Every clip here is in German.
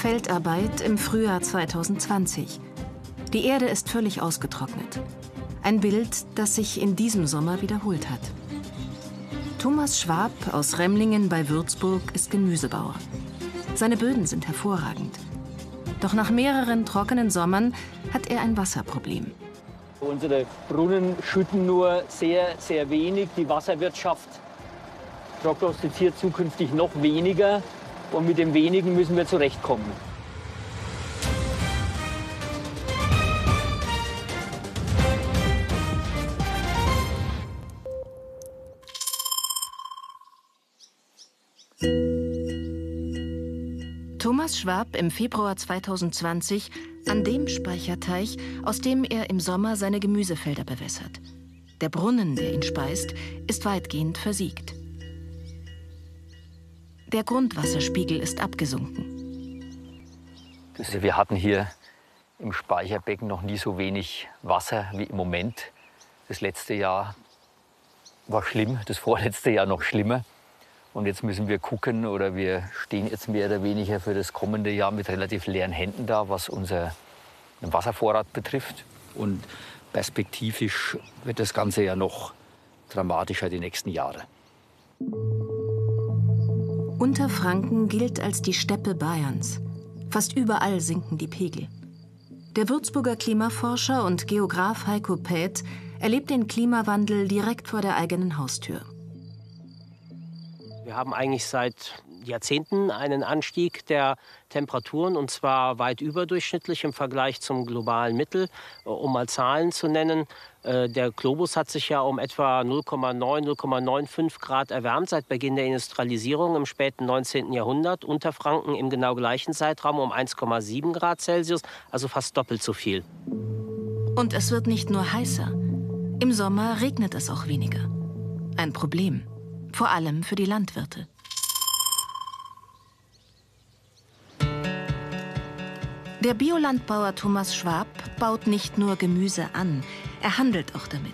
Feldarbeit im Frühjahr 2020. Die Erde ist völlig ausgetrocknet. Ein Bild, das sich in diesem Sommer wiederholt hat. Thomas Schwab aus Remlingen bei Würzburg ist Gemüsebauer. Seine Böden sind hervorragend. Doch nach mehreren trockenen Sommern hat er ein Wasserproblem. Unsere Brunnen schütten nur sehr, sehr wenig. Die Wasserwirtschaft prognostiziert zukünftig noch weniger. Und mit dem Wenigen müssen wir zurechtkommen. Thomas Schwab im Februar 2020 an dem Speicherteich, aus dem er im Sommer seine Gemüsefelder bewässert. Der Brunnen, der ihn speist, ist weitgehend versiegt. Der Grundwasserspiegel ist abgesunken. Also wir hatten hier im Speicherbecken noch nie so wenig Wasser wie im Moment. Das letzte Jahr war schlimm, das vorletzte Jahr noch schlimmer. Und jetzt müssen wir gucken, oder wir stehen jetzt mehr oder weniger für das kommende Jahr mit relativ leeren Händen da, was unseren Wasservorrat betrifft. Und perspektivisch wird das Ganze ja noch dramatischer die nächsten Jahre. Unterfranken gilt als die Steppe Bayerns. Fast überall sinken die Pegel. Der Würzburger Klimaforscher und Geograf Heiko Päth erlebt den Klimawandel direkt vor der eigenen Haustür. Wir haben eigentlich seit Jahrzehnten einen Anstieg der Temperaturen, und zwar weit überdurchschnittlich im Vergleich zum globalen Mittel. Um mal Zahlen zu nennen, der Globus hat sich ja um etwa 0,95 Grad erwärmt seit Beginn der Industrialisierung im späten 19. Jahrhundert. Unterfranken im genau gleichen Zeitraum um 1,7 Grad Celsius, also fast doppelt so viel. Und es wird nicht nur heißer. Im Sommer regnet es auch weniger. Ein Problem. Vor allem für die Landwirte. Der Biolandbauer Thomas Schwab baut nicht nur Gemüse an, er handelt auch damit.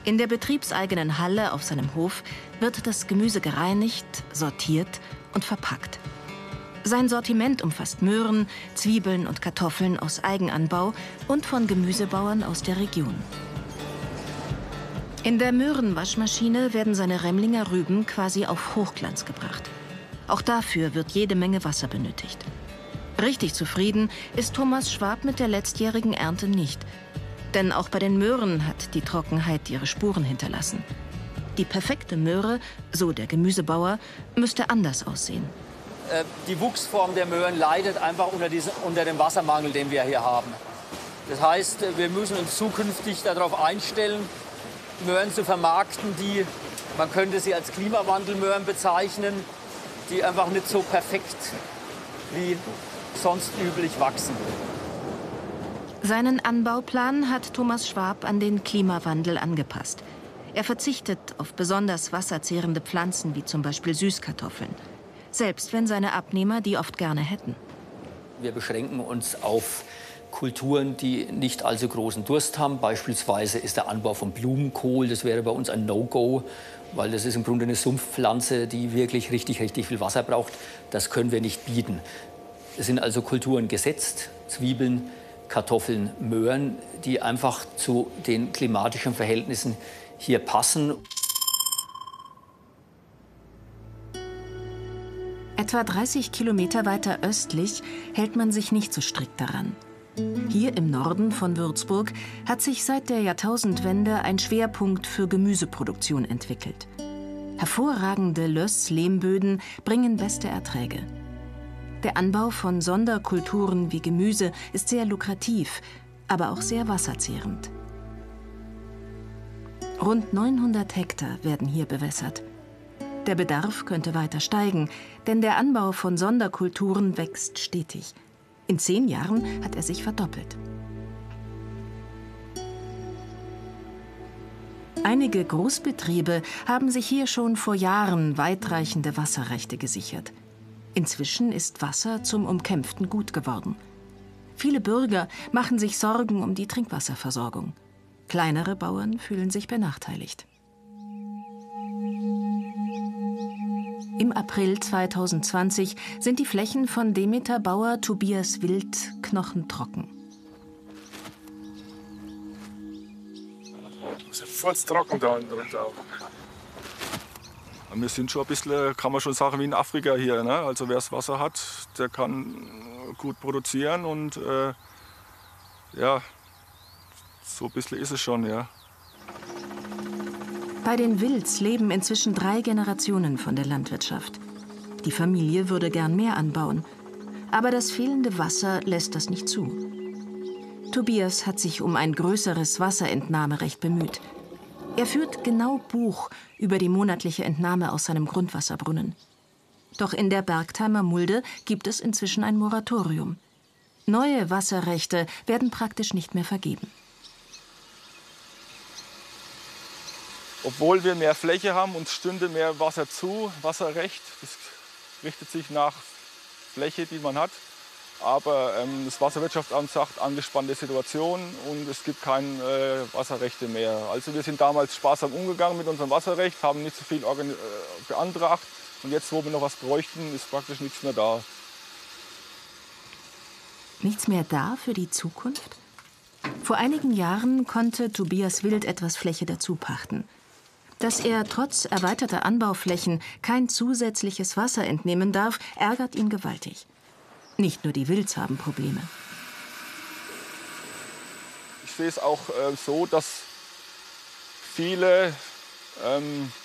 In der betriebseigenen Halle auf seinem Hof wird das Gemüse gereinigt, sortiert und verpackt. Sein Sortiment umfasst Möhren, Zwiebeln und Kartoffeln aus Eigenanbau und von Gemüsebauern aus der Region. In der Möhrenwaschmaschine werden seine Remlinger Rüben quasi auf Hochglanz gebracht. Auch dafür wird jede Menge Wasser benötigt. Richtig zufrieden ist Thomas Schwab mit der letztjährigen Ernte nicht. Denn auch bei den Möhren hat die Trockenheit ihre Spuren hinterlassen. Die perfekte Möhre, so der Gemüsebauer, müsste anders aussehen. Die Wuchsform der Möhren leidet einfach unter dem Wassermangel, den wir hier haben. Das heißt, wir müssen uns zukünftig darauf einstellen, Möhren zu vermarkten, die, man könnte sie als Klimawandelmöhren bezeichnen, die einfach nicht so perfekt wie sonst üblich wachsen. Seinen Anbauplan hat Thomas Schwab an den Klimawandel angepasst. Er verzichtet auf besonders wasserzehrende Pflanzen wie zum Beispiel Süßkartoffeln. Selbst wenn seine Abnehmer die oft gerne hätten. Wir beschränken uns auf Kulturen, die nicht allzu großen Durst haben. Beispielsweise ist der Anbau von Blumenkohl, das wäre bei uns ein No-Go, weil das ist im Grunde eine Sumpfpflanze, die wirklich richtig viel Wasser braucht. Das können wir nicht bieten. Es sind also Kulturen gesetzt, Zwiebeln, Kartoffeln, Möhren, die einfach zu den klimatischen Verhältnissen hier passen. Etwa 30 Kilometer weiter östlich hält man sich nicht so strikt daran. Hier im Norden von Würzburg hat sich seit der Jahrtausendwende ein Schwerpunkt für Gemüseproduktion entwickelt. Hervorragende Löss-Lehmböden bringen beste Erträge. Der Anbau von Sonderkulturen wie Gemüse ist sehr lukrativ, aber auch sehr wasserzehrend. Rund 900 Hektar werden hier bewässert. Der Bedarf könnte weiter steigen, denn der Anbau von Sonderkulturen wächst stetig. In 10 Jahren hat er sich verdoppelt. Einige Großbetriebe haben sich hier schon vor Jahren weitreichende Wasserrechte gesichert. Inzwischen ist Wasser zum umkämpften Gut geworden. Viele Bürger machen sich Sorgen um die Trinkwasserversorgung. Kleinere Bauern fühlen sich benachteiligt. Im April 2020 sind die Flächen von Demeter-Bauer Tobias Wild knochentrocken. Das ist voll trocken da unten drunter auch. Wir sind schon ein bisschen, kann man schon sagen, wie in Afrika hier. Ne? Also wer das Wasser hat, der kann gut produzieren und ja, so ein bisschen ist es schon, ja. Bei den Wilds leben inzwischen 3 Generationen von der Landwirtschaft. Die Familie würde gern mehr anbauen, aber das fehlende Wasser lässt das nicht zu. Tobias hat sich um ein größeres Wasserentnahmerecht bemüht. Er führt genau Buch über die monatliche Entnahme aus seinem Grundwasserbrunnen. Doch in der Bergheimer Mulde gibt es inzwischen ein Moratorium. Neue Wasserrechte werden praktisch nicht mehr vergeben. Obwohl wir mehr Fläche haben, uns stünde mehr Wasser zu, Wasserrecht. Das richtet sich nach Fläche, die man hat. Aber das Wasserwirtschaftsamt sagt, angespannte Situation und es gibt keine Wasserrechte mehr. Also wir sind damals sparsam umgegangen mit unserem Wasserrecht, haben nicht so viel beantragt. Und jetzt, wo wir noch was bräuchten, ist praktisch nichts mehr da. Nichts mehr da für die Zukunft? Vor einigen Jahren konnte Tobias Wild etwas Fläche dazu pachten. Dass er trotz erweiterter Anbauflächen kein zusätzliches Wasser entnehmen darf, ärgert ihn gewaltig. Nicht nur die Wilds haben Probleme. Ich sehe es auch so, dass viele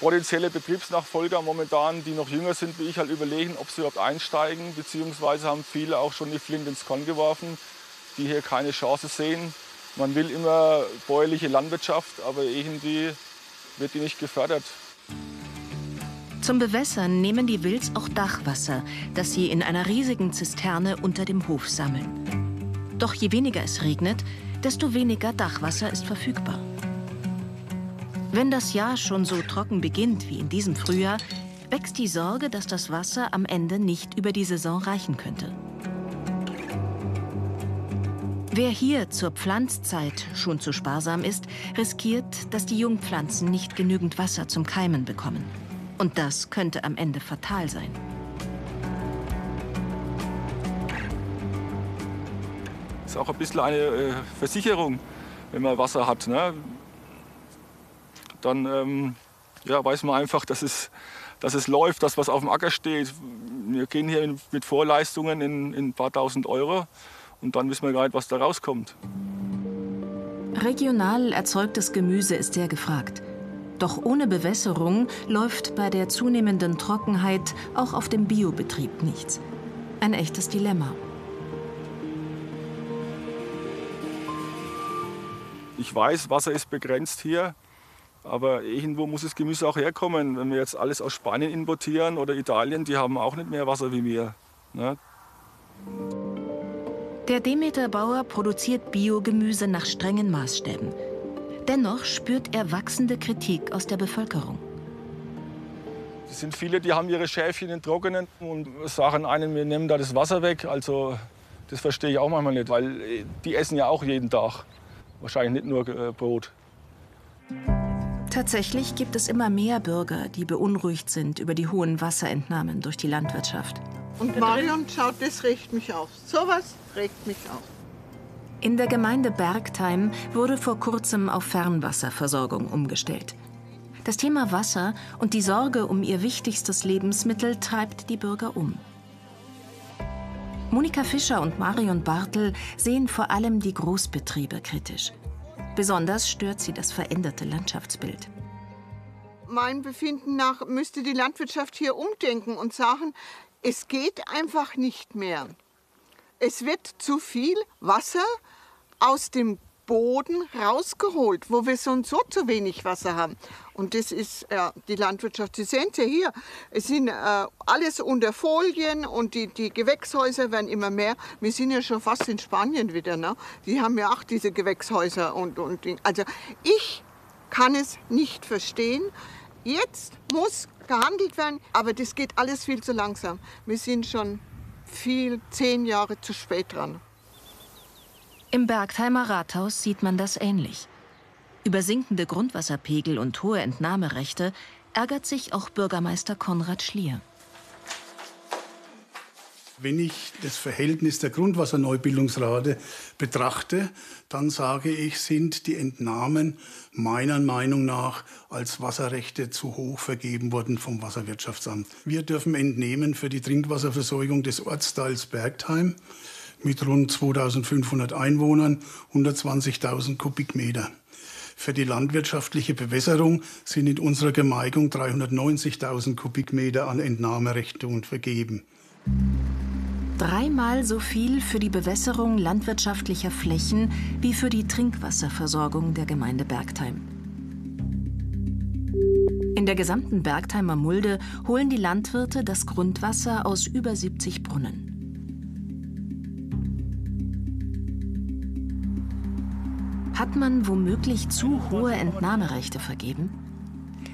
potenzielle Betriebsnachfolger momentan, die noch jünger sind wie ich, halt überlegen, ob sie überhaupt einsteigen. Beziehungsweise haben viele auch schon die Flinte ins Korn geworfen, die hier keine Chance sehen. Man will immer bäuerliche Landwirtschaft, aber irgendwie wird die nicht gefördert. Zum Bewässern nehmen die Wilds auch Dachwasser, das sie in einer riesigen Zisterne unter dem Hof sammeln. Doch je weniger es regnet, desto weniger Dachwasser ist verfügbar. Wenn das Jahr schon so trocken beginnt wie in diesem Frühjahr, wächst die Sorge, dass das Wasser am Ende nicht über die Saison reichen könnte. Wer hier zur Pflanzzeit schon zu sparsam ist, riskiert, dass die Jungpflanzen nicht genügend Wasser zum Keimen bekommen. Und das könnte am Ende fatal sein. Das ist auch ein bisschen eine Versicherung, wenn man Wasser hat. Ne? Dann ja, weiß man einfach, dass es läuft, dass was auf dem Acker steht. Wir gehen hier mit Vorleistungen in ein paar tausend Euro und dann wissen wir gar nicht, was da rauskommt. Regional erzeugtes Gemüse ist sehr gefragt. Doch ohne Bewässerung läuft bei der zunehmenden Trockenheit auch auf dem Biobetrieb nichts. Ein echtes Dilemma. Ich weiß, Wasser ist begrenzt hier, aber irgendwo muss das Gemüse auch herkommen. Wenn wir jetzt alles aus Spanien importieren oder Italien, die haben auch nicht mehr Wasser wie wir. Ne? Der Demeter-Bauer produziert Biogemüse nach strengen Maßstäben. Dennoch spürt er wachsende Kritik aus der Bevölkerung. Es sind viele, die haben ihre Schäfchen in Trockenen und sagen einem, wir nehmen da das Wasser weg. Also das verstehe ich auch manchmal nicht, weil die essen ja auch jeden Tag. Wahrscheinlich nicht nur Brot. Tatsächlich gibt es immer mehr Bürger, die beunruhigt sind über die hohen Wasserentnahmen durch die Landwirtschaft. Und Marion, schaut, das regt mich auf. Sowas regt mich auf. In der Gemeinde Bergheim wurde vor kurzem auf Fernwasserversorgung umgestellt. Das Thema Wasser und die Sorge um ihr wichtigstes Lebensmittel treibt die Bürger um. Monika Fischer und Marion Bartel sehen vor allem die Großbetriebe kritisch. Besonders stört sie das veränderte Landschaftsbild. Mein Befinden nach müsste die Landwirtschaft hier umdenken und sagen, es geht einfach nicht mehr. Es wird zu viel Wasser aus dem Boden rausgeholt, wo wir sonst so zu wenig Wasser haben. Und das ist die Landwirtschaft. Sie sehen es ja hier. Es sind alles unter Folien und die Gewächshäuser werden immer mehr. Wir sind ja schon fast in Spanien wieder. Ne? Die haben ja auch diese Gewächshäuser. Also ich kann es nicht verstehen. Jetzt muss gehandelt werden, aber das geht alles viel zu langsam. Wir sind schon 10 Jahre zu spät dran. Im Bergheimer Rathaus sieht man das ähnlich. Über sinkende Grundwasserpegel und hohe Entnahmerechte ärgert sich auch Bürgermeister Konrad Schlier. Wenn ich das Verhältnis der Grundwasserneubildungsrate betrachte, dann sage ich, sind die Entnahmen meiner Meinung nach als Wasserrechte zu hoch vergeben worden vom Wasserwirtschaftsamt. Wir dürfen entnehmen für die Trinkwasserversorgung des Ortsteils Bergtheim mit rund 2.500 Einwohnern 120.000 Kubikmeter. Für die landwirtschaftliche Bewässerung sind in unserer Gemeinde 390.000 Kubikmeter an Entnahmerechten vergeben. 3-mal so viel für die Bewässerung landwirtschaftlicher Flächen wie für die Trinkwasserversorgung der Gemeinde Bergtheim. In der gesamten Bergheimer Mulde holen die Landwirte das Grundwasser aus über 70 Brunnen. Hat man womöglich zu hohe Entnahmerechte vergeben?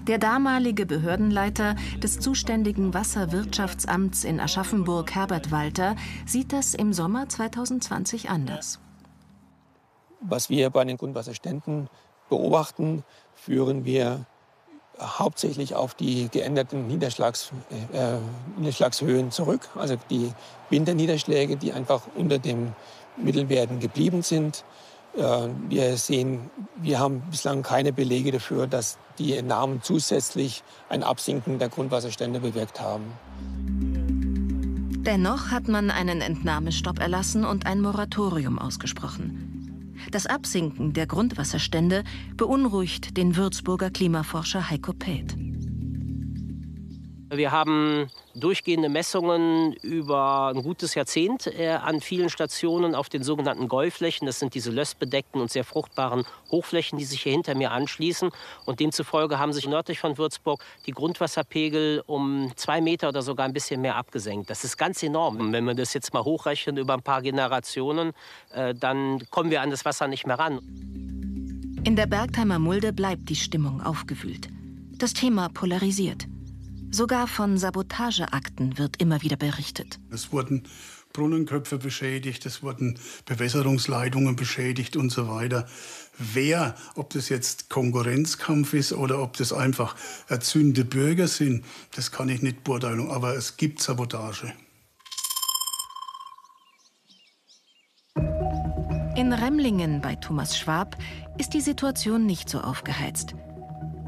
Der damalige Behördenleiter des zuständigen Wasserwirtschaftsamts in Aschaffenburg, Herbert Walter, sieht das im Sommer 2020 anders. Was wir bei den Grundwasserständen beobachten, führen wir hauptsächlich auf die geänderten Niederschlagshöhen zurück. Also die Winterniederschläge, die einfach unter den Mittelwerten geblieben sind. Wir sehen, wir haben bislang keine Belege dafür, dass die Entnahmen zusätzlich ein Absinken der Grundwasserstände bewirkt haben. Dennoch hat man einen Entnahmestopp erlassen und ein Moratorium ausgesprochen. Das Absinken der Grundwasserstände beunruhigt den Würzburger Klimaforscher Heiko Päth. Wir haben durchgehende Messungen über ein gutes Jahrzehnt an vielen Stationen auf den sogenannten Gäuflächen. Das sind diese lössbedeckten und sehr fruchtbaren Hochflächen, die sich hier hinter mir anschließen. Und demzufolge haben sich nördlich von Würzburg die Grundwasserpegel um 2 Meter oder sogar ein bisschen mehr abgesenkt. Das ist ganz enorm. Und wenn wir das jetzt mal hochrechnen über ein paar Generationen, dann kommen wir an das Wasser nicht mehr ran. In der Bergheimer Mulde bleibt die Stimmung aufgewühlt. Das Thema polarisiert. Sogar von Sabotageakten wird immer wieder berichtet. Es wurden Brunnenköpfe beschädigt, es wurden Bewässerungsleitungen beschädigt und so weiter. Wer, ob das jetzt Konkurrenzkampf ist oder ob das einfach erzürnte Bürger sind, das kann ich nicht beurteilen. Aber es gibt Sabotage. In Remlingen bei Thomas Schwab ist die Situation nicht so aufgeheizt.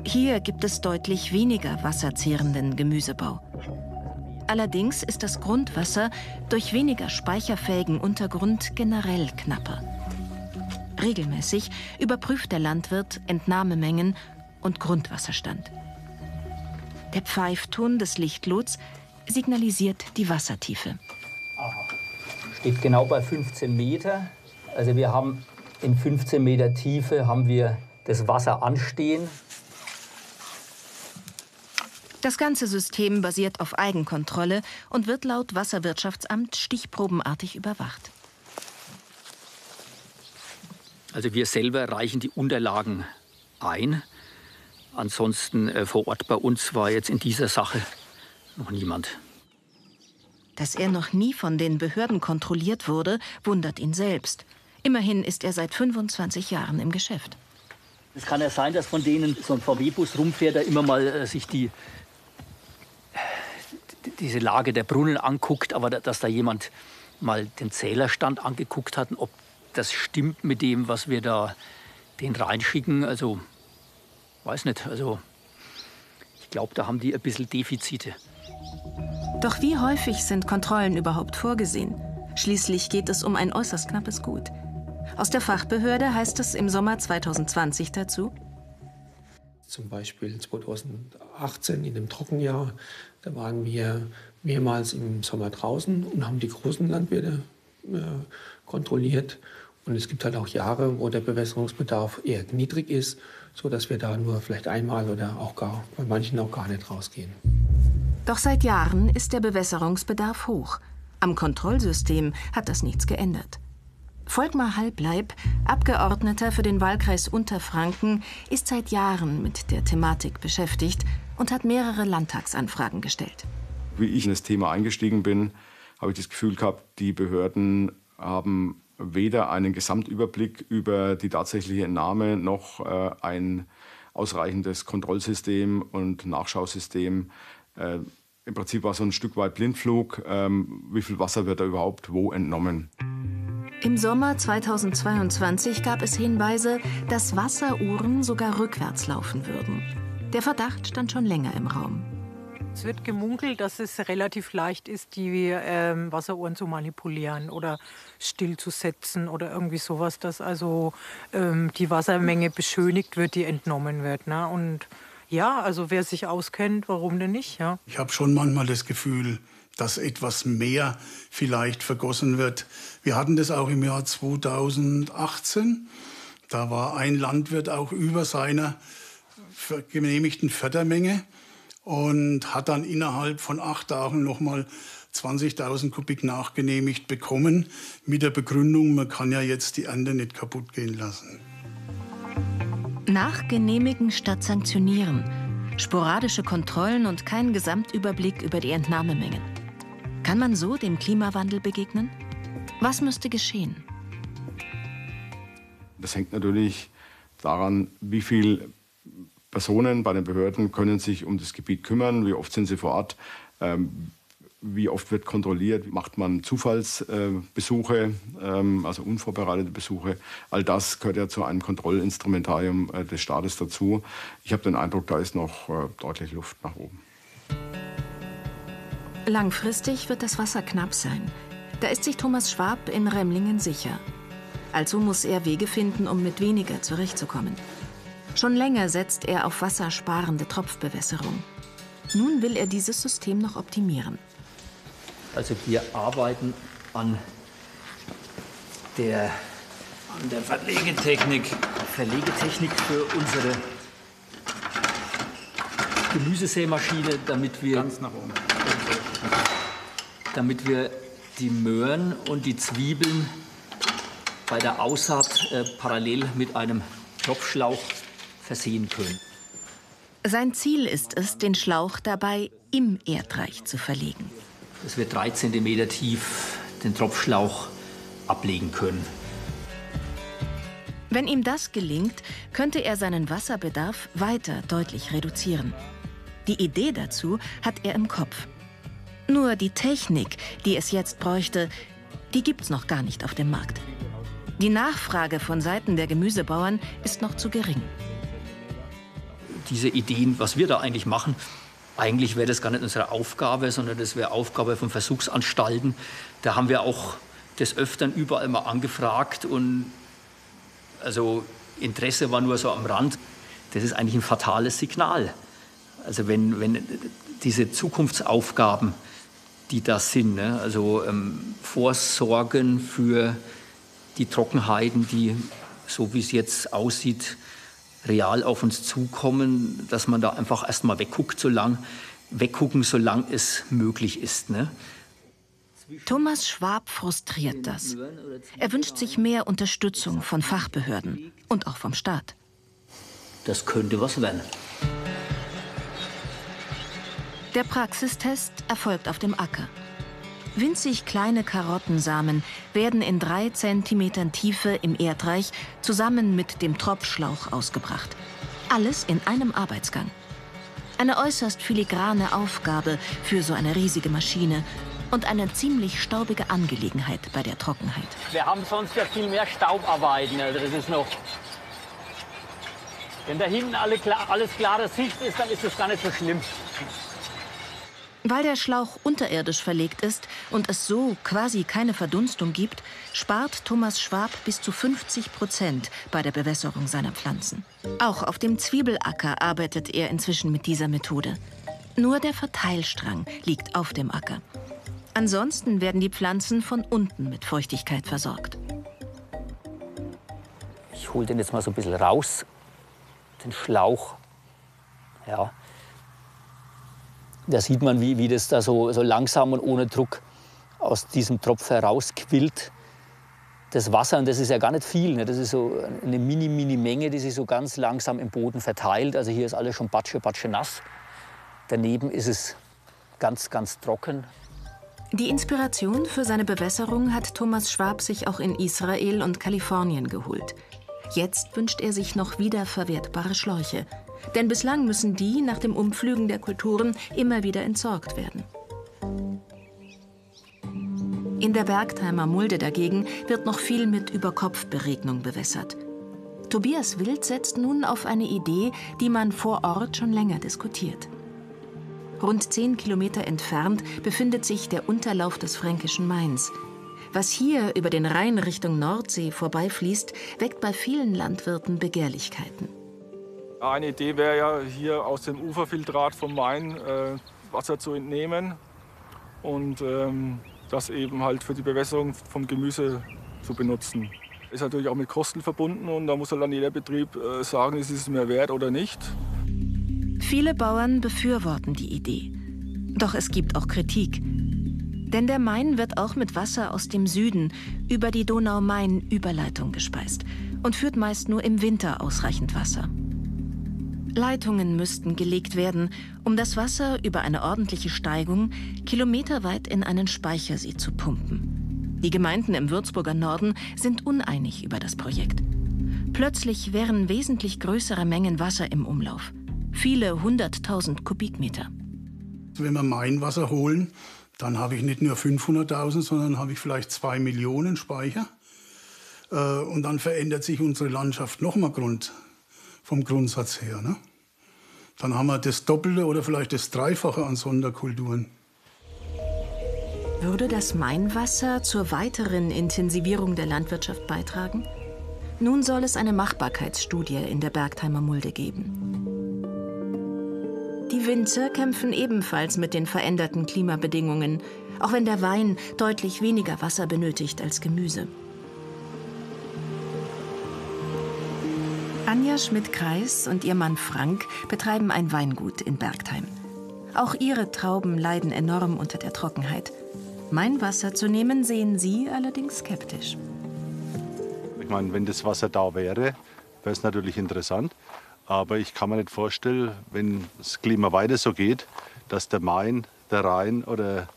Hier gibt es deutlich weniger wasserzehrenden Gemüsebau. Allerdings ist das Grundwasser durch weniger speicherfähigen Untergrund generell knapper. Regelmäßig überprüft der Landwirt Entnahmemengen und Grundwasserstand. Der Pfeifton des Lichtlots signalisiert die Wassertiefe. Steht genau bei 15 Meter. Also wir haben in 15 Meter Tiefe haben wir das Wasser anstehen. Das ganze System basiert auf Eigenkontrolle und wird laut Wasserwirtschaftsamt stichprobenartig überwacht. Also wir selber reichen die Unterlagen ein. Ansonsten vor Ort bei uns war jetzt in dieser Sache noch niemand. Dass er noch nie von den Behörden kontrolliert wurde, wundert ihn selbst. Immerhin ist er seit 25 Jahren im Geschäft. Es kann ja sein, dass von denen so ein VW-Bus rumfährt, der immer mal sich diese Lage der Brunnen anguckt, aber dass da jemand mal den Zählerstand angeguckt hat, ob das stimmt mit dem, was wir da den reinschicken, also weiß nicht, also ich glaube, da haben die ein bisschen Defizite. Doch wie häufig sind Kontrollen überhaupt vorgesehen? Schließlich geht es um ein äußerst knappes Gut. Aus der Fachbehörde heißt es im Sommer 2020 dazu: Zum Beispiel 2018 in dem Trockenjahr, da waren wir mehrmals im Sommer draußen und haben die großen Landwirte kontrolliert. Und es gibt halt auch Jahre, wo der Bewässerungsbedarf eher niedrig ist, sodass wir da nur vielleicht einmal oder auch gar bei manchen auch gar nicht rausgehen. Doch seit Jahren ist der Bewässerungsbedarf hoch. Am Kontrollsystem hat das nichts geändert. Volkmar Halbleib, Abgeordneter für den Wahlkreis Unterfranken, ist seit Jahren mit der Thematik beschäftigt und hat mehrere Landtagsanfragen gestellt. Wie ich in das Thema eingestiegen bin, habe ich das Gefühl gehabt, die Behörden haben weder einen Gesamtüberblick über die tatsächliche Entnahme noch ein ausreichendes Kontrollsystem und Nachschausystem. Im Prinzip war so ein Stück weit Blindflug. Wie viel Wasser wird da überhaupt wo entnommen? Im Sommer 2022 gab es Hinweise, dass Wasseruhren sogar rückwärts laufen würden. Der Verdacht stand schon länger im Raum. Es wird gemunkelt, dass es relativ leicht ist, die Wasseruhren zu manipulieren oder stillzusetzen oder irgendwie sowas, dass also die Wassermenge beschönigt wird, die entnommen wird. Ne? Und ja, also wer sich auskennt, warum denn nicht? Ja? Ich habe schon manchmal das Gefühl, dass etwas mehr vielleicht vergossen wird. Wir hatten das auch im Jahr 2018. Da war ein Landwirt auch über seiner genehmigten Fördermenge und hat dann innerhalb von 8 Tagen nochmal 20.000 Kubik nachgenehmigt bekommen, mit der Begründung, man kann ja jetzt die Ernte nicht kaputt gehen lassen. Nachgenehmigen statt sanktionieren, sporadische Kontrollen und kein Gesamtüberblick über die Entnahmemengen. Kann man so dem Klimawandel begegnen? Was müsste geschehen? Das hängt natürlich daran, wie viele Personen bei den Behörden können sich um das Gebiet kümmern, wie oft sind sie vor Ort, wie oft wird kontrolliert, macht man Zufallsbesuche, also unvorbereitete Besuche. All das gehört ja zu einem Kontrollinstrumentarium des Staates dazu. Ich habe den Eindruck, da ist noch deutlich Luft nach oben. Langfristig wird das Wasser knapp sein. Da ist sich Thomas Schwab in Remlingen sicher. Also muss er Wege finden, um mit weniger zurechtzukommen. Schon länger setzt er auf wassersparende Tropfbewässerung. Nun will er dieses System noch optimieren. Also wir arbeiten an der Verlegetechnik für unsere Gemüsesämaschine, damit wir die Möhren und die Zwiebeln bei der Aussaat parallel mit einem Tropfschlauch versehen können. Sein Ziel ist es, den Schlauch dabei im Erdreich zu verlegen. Dass wir 3 cm tief den Tropfschlauch ablegen können. Wenn ihm das gelingt, könnte er seinen Wasserbedarf weiter deutlich reduzieren. Die Idee dazu hat er im Kopf. Nur die Technik, die es jetzt bräuchte, die gibt's noch gar nicht auf dem Markt. Die Nachfrage von Seiten der Gemüsebauern ist noch zu gering. Diese Ideen, was wir da eigentlich machen, eigentlich wäre das gar nicht unsere Aufgabe, sondern das wäre Aufgabe von Versuchsanstalten. Da haben wir auch des Öfteren überall mal angefragt und also Interesse war nur so am Rand. Das ist eigentlich ein fatales Signal. Also wenn diese Zukunftsaufgaben, die da sind, ne, also Vorsorgen für die Trockenheiten, die, so wie es jetzt aussieht, real auf uns zukommen, dass man da einfach erst mal weggucken, solange es möglich ist. Ne? Thomas Schwab frustriert das. Er wünscht sich mehr Unterstützung von Fachbehörden und auch vom Staat. Das könnte was werden. Der Praxistest erfolgt auf dem Acker. Winzig kleine Karottensamen werden in 3 cm Tiefe im Erdreich zusammen mit dem Tropfschlauch ausgebracht. Alles in einem Arbeitsgang. Eine äußerst filigrane Aufgabe für so eine riesige Maschine und eine ziemlich staubige Angelegenheit bei der Trockenheit. Wir haben sonst ja viel mehr Staubarbeiten. Also das ist noch. Wenn da hinten alles klare Sicht ist, dann ist das gar nicht so schlimm. Weil der Schlauch unterirdisch verlegt ist und es so quasi keine Verdunstung gibt, spart Thomas Schwab bis zu 50% bei der Bewässerung seiner Pflanzen. Auch auf dem Zwiebelacker arbeitet er inzwischen mit dieser Methode. Nur der Verteilstrang liegt auf dem Acker. Ansonsten werden die Pflanzen von unten mit Feuchtigkeit versorgt. Ich hole den jetzt mal so ein bisschen raus, den Schlauch. Ja. Da sieht man, wie das da so langsam und ohne Druck aus diesem Tropf herausquillt. Das Wasser, und das ist ja gar nicht viel, ne? Das ist so eine Mini-Menge, die sich so ganz langsam im Boden verteilt. Also hier ist alles schon batsche nass. Daneben ist es ganz trocken. Die Inspiration für seine Bewässerung hat Thomas Schwab sich auch in Israel und Kalifornien geholt. Jetzt wünscht er sich noch wiederverwertbare Schläuche. Denn bislang müssen die nach dem Umpflügen der Kulturen immer wieder entsorgt werden. In der Bergheimer Mulde dagegen wird noch viel mit Überkopfberegnung bewässert. Tobias Wild setzt nun auf eine Idee, die man vor Ort schon länger diskutiert. Rund 10 Kilometer entfernt befindet sich der Unterlauf des Fränkischen Mains. Was hier über den Rhein Richtung Nordsee vorbeifließt, weckt bei vielen Landwirten Begehrlichkeiten. Eine Idee wäre ja, hier aus dem Uferfiltrat vom Main Wasser zu entnehmen und das eben halt für die Bewässerung vom Gemüse zu benutzen. Ist natürlich auch mit Kosten verbunden und da muss halt dann jeder Betrieb sagen, ist es mir wert oder nicht. Viele Bauern befürworten die Idee. Doch es gibt auch Kritik. Denn der Main wird auch mit Wasser aus dem Süden über die Donau-Main-Überleitung gespeist und führt meist nur im Winter ausreichend Wasser. Leitungen müssten gelegt werden, um das Wasser über eine ordentliche Steigung kilometerweit in einen Speichersee zu pumpen. Die Gemeinden im Würzburger Norden sind uneinig über das Projekt. Plötzlich wären wesentlich größere Mengen Wasser im Umlauf. Viele 100.000 Kubikmeter. Wenn wir Mainwasser holen, dann habe ich nicht nur 500.000, sondern habe ich vielleicht 2 Millionen Speicher. Und dann verändert sich unsere Landschaft noch mal vom Grundsatz her. Ne? Dann haben wir das Doppelte oder vielleicht das Dreifache an Sonderkulturen. Würde das Mainwasser zur weiteren Intensivierung der Landwirtschaft beitragen? Nun soll es eine Machbarkeitsstudie in der Bergheimer Mulde geben. Die Winzer kämpfen ebenfalls mit den veränderten Klimabedingungen, auch wenn der Wein deutlich weniger Wasser benötigt als Gemüse. Anja Schmidt-Kreis und ihr Mann Frank betreiben ein Weingut in Bergheim. Auch ihre Trauben leiden enorm unter der Trockenheit. Mainwasser zu nehmen, sehen sie allerdings skeptisch. Ich meine, wenn das Wasser da wäre, wäre es natürlich interessant. Aber ich kann mir nicht vorstellen, wenn das Klima weiter so geht, dass der Main, der Rhein oder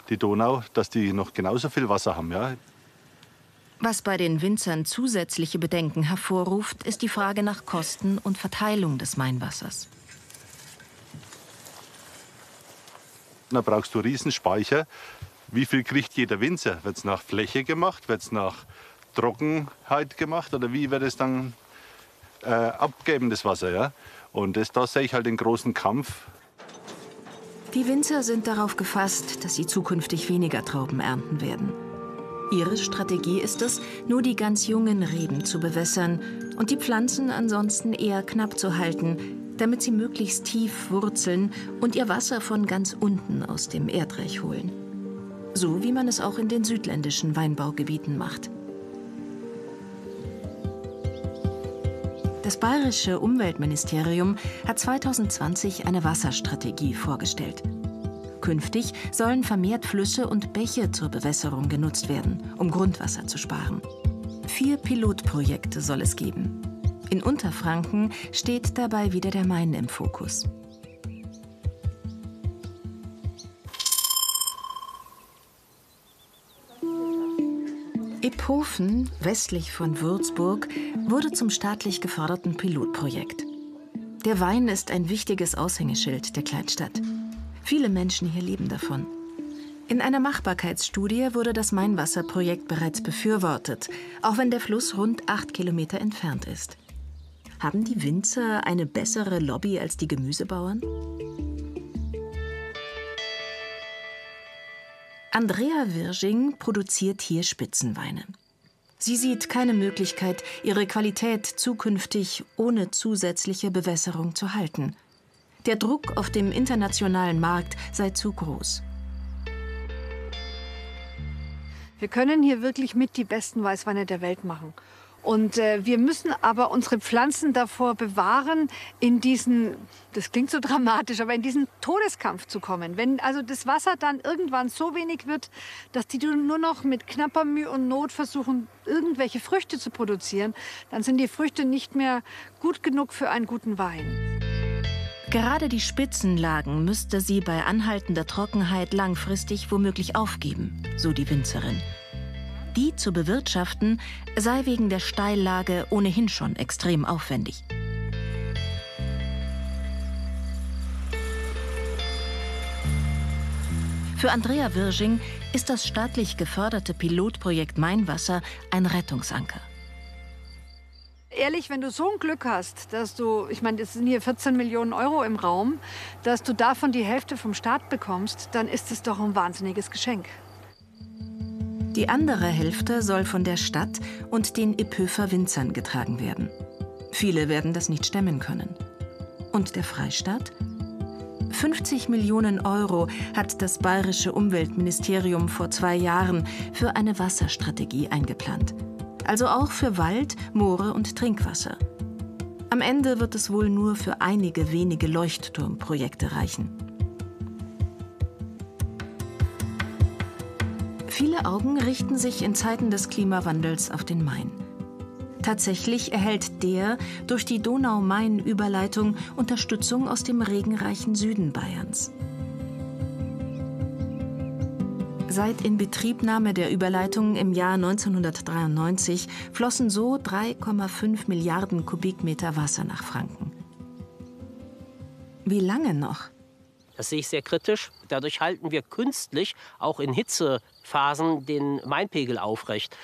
die Donau, dass die noch genauso viel Wasser haben. Ja? Was bei den Winzern zusätzliche Bedenken hervorruft, ist die Frage nach Kosten und Verteilung des Mainwassers. Da brauchst du Riesenspeicher. Wie viel kriegt jeder Winzer? Wird es nach Fläche gemacht? Wird es nach Trockenheit gemacht? Oder wie wird es dann abgeben, das Wasser? Ja? Und da sehe ich halt den großen Kampf. Die Winzer sind darauf gefasst, dass sie zukünftig weniger Trauben ernten werden. Ihre Strategie ist es, nur die ganz jungen Reben zu bewässern und die Pflanzen ansonsten eher knapp zu halten, damit sie möglichst tief wurzeln und ihr Wasser von ganz unten aus dem Erdreich holen. So wie man es auch in den südländischen Weinbaugebieten macht. Das bayerische Umweltministerium hat 2020 eine Wasserstrategie vorgestellt. Künftig sollen vermehrt Flüsse und Bäche zur Bewässerung genutzt werden, um Grundwasser zu sparen. 4 Pilotprojekte soll es geben. In Unterfranken steht dabei wieder der Main im Fokus. Iphofen, westlich von Würzburg, wurde zum staatlich geförderten Pilotprojekt. Der Wein ist ein wichtiges Aushängeschild der Kleinstadt. Viele Menschen hier leben davon. In einer Machbarkeitsstudie wurde das Mainwasserprojekt bereits befürwortet, auch wenn der Fluss rund 8 Kilometer entfernt ist. Haben die Winzer eine bessere Lobby als die Gemüsebauern? Andrea Wirsching produziert hier Spitzenweine. Sie sieht keine Möglichkeit, ihre Qualität zukünftig ohne zusätzliche Bewässerung zu halten. Der Druck auf dem internationalen Markt sei zu groß. Wir können hier wirklich mit die besten Weißweine der Welt machen. Und wir müssen aber unsere Pflanzen davor bewahren, in diesen, das klingt so dramatisch, aber in diesen Todeskampf zu kommen. Wenn also das Wasser dann irgendwann so wenig wird, dass die nur noch mit knapper Mühe und Not versuchen, irgendwelche Früchte zu produzieren, dann sind die Früchte nicht mehr gut genug für einen guten Wein. Gerade die Spitzenlagen müsste sie bei anhaltender Trockenheit langfristig womöglich aufgeben, so die Winzerin. Die zu bewirtschaften sei wegen der Steillage ohnehin schon extrem aufwendig. Für Andrea Wirsching ist das staatlich geförderte Pilotprojekt Mainwasser ein Rettungsanker. Ehrlich, wenn du so ein Glück hast, dass du, ich meine, es sind hier 14 Millionen Euro im Raum, dass du davon die Hälfte vom Staat bekommst, dann ist es doch ein wahnsinniges Geschenk. Die andere Hälfte soll von der Stadt und den Iphofer Winzern getragen werden. Viele werden das nicht stemmen können. Und der Freistaat? 50 Millionen Euro hat das bayerische Umweltministerium vor 2 Jahren für eine Wasserstrategie eingeplant. Also auch für Wald, Moore und Trinkwasser. Am Ende wird es wohl nur für einige wenige Leuchtturmprojekte reichen. Viele Augen richten sich in Zeiten des Klimawandels auf den Main. Tatsächlich erhält der durch die Donau-Main-Überleitung Unterstützung aus dem regenreichen Süden Bayerns. Seit Inbetriebnahme der Überleitung im Jahr 1993 flossen so 3,5 Milliarden Kubikmeter Wasser nach Franken. Wie lange noch? Das sehe ich sehr kritisch. Dadurch halten wir künstlich, auch in Hitzephasen, den Mainpegel aufrecht.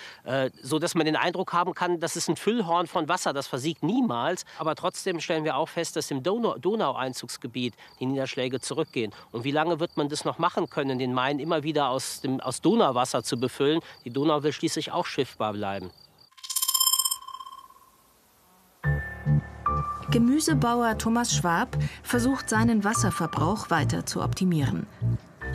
Sodass man den Eindruck haben kann, das ist ein Füllhorn von Wasser, das versiegt niemals. Aber trotzdem stellen wir auch fest, dass im Donaueinzugsgebiet die Niederschläge zurückgehen. Und wie lange wird man das noch machen können, den Main immer wieder aus Donauwasser zu befüllen? Die Donau will schließlich auch schiffbar bleiben. Gemüsebauer Thomas Schwab versucht, seinen Wasserverbrauch weiter zu optimieren.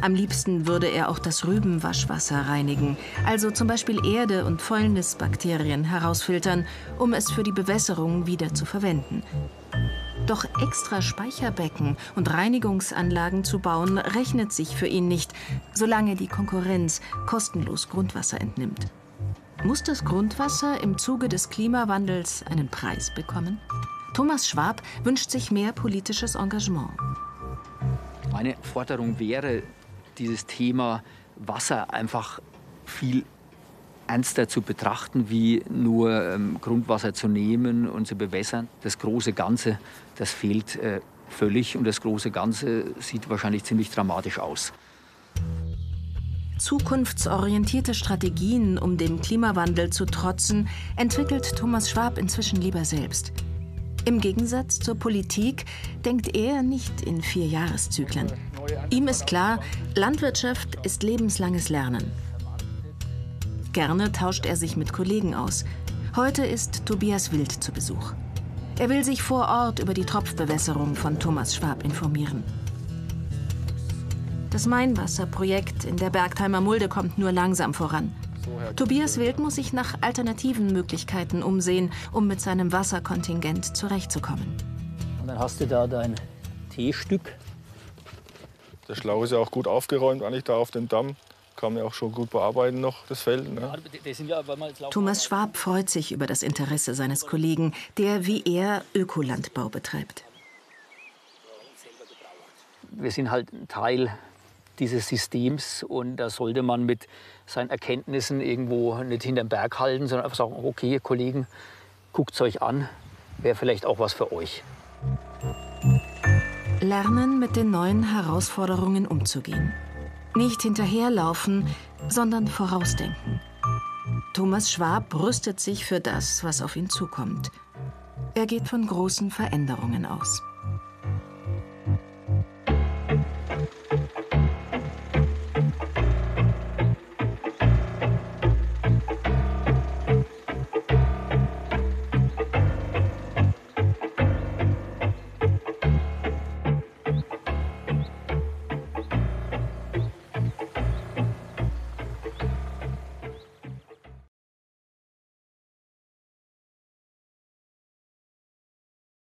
Am liebsten würde er auch das Rübenwaschwasser reinigen, also zum Beispiel Erde und Fäulnisbakterien herausfiltern, um es für die Bewässerung wieder zu verwenden. Doch extra Speicherbecken und Reinigungsanlagen zu bauen, rechnet sich für ihn nicht, solange die Konkurrenz kostenlos Grundwasser entnimmt. Muss das Grundwasser im Zuge des Klimawandels einen Preis bekommen? Thomas Schwab wünscht sich mehr politisches Engagement. Meine Forderung wäre, dieses Thema Wasser einfach viel ernster zu betrachten, wie nur Grundwasser zu nehmen und zu bewässern. Das große Ganze, das fehlt völlig und das große Ganze sieht wahrscheinlich ziemlich dramatisch aus. Zukunftsorientierte Strategien, um dem Klimawandel zu trotzen, entwickelt Thomas Schwab inzwischen lieber selbst. Im Gegensatz zur Politik denkt er nicht in 4-Jahreszyklen. Ihm ist klar, Landwirtschaft ist lebenslanges Lernen. Gerne tauscht er sich mit Kollegen aus. Heute ist Tobias Wild zu Besuch. Er will sich vor Ort über die Tropfbewässerung von Thomas Schwab informieren. Das Mainwasserprojekt in der Bergheimer Mulde kommt nur langsam voran. Tobias Wild muss sich nach alternativen Möglichkeiten umsehen, um mit seinem Wasserkontingent zurechtzukommen. Und dann hast du da dein Teestück. Der Schlauch ist ja auch gut aufgeräumt, eigentlich da auf dem Damm. Kann man ja auch schon gut bearbeiten noch, das Feld. Ne? Thomas Schwab freut sich über das Interesse seines Kollegen, der wie er Ökolandbau betreibt. Wir sind halt ein Teil dieses Systems und da sollte man mit seinen Erkenntnissen irgendwo nicht hinterm Berg halten, sondern einfach sagen, okay, Kollegen, guckt es euch an, wäre vielleicht auch was für euch. Lernen, mit den neuen Herausforderungen umzugehen. Nicht hinterherlaufen, sondern vorausdenken. Thomas Schwab rüstet sich für das, was auf ihn zukommt. Er geht von großen Veränderungen aus.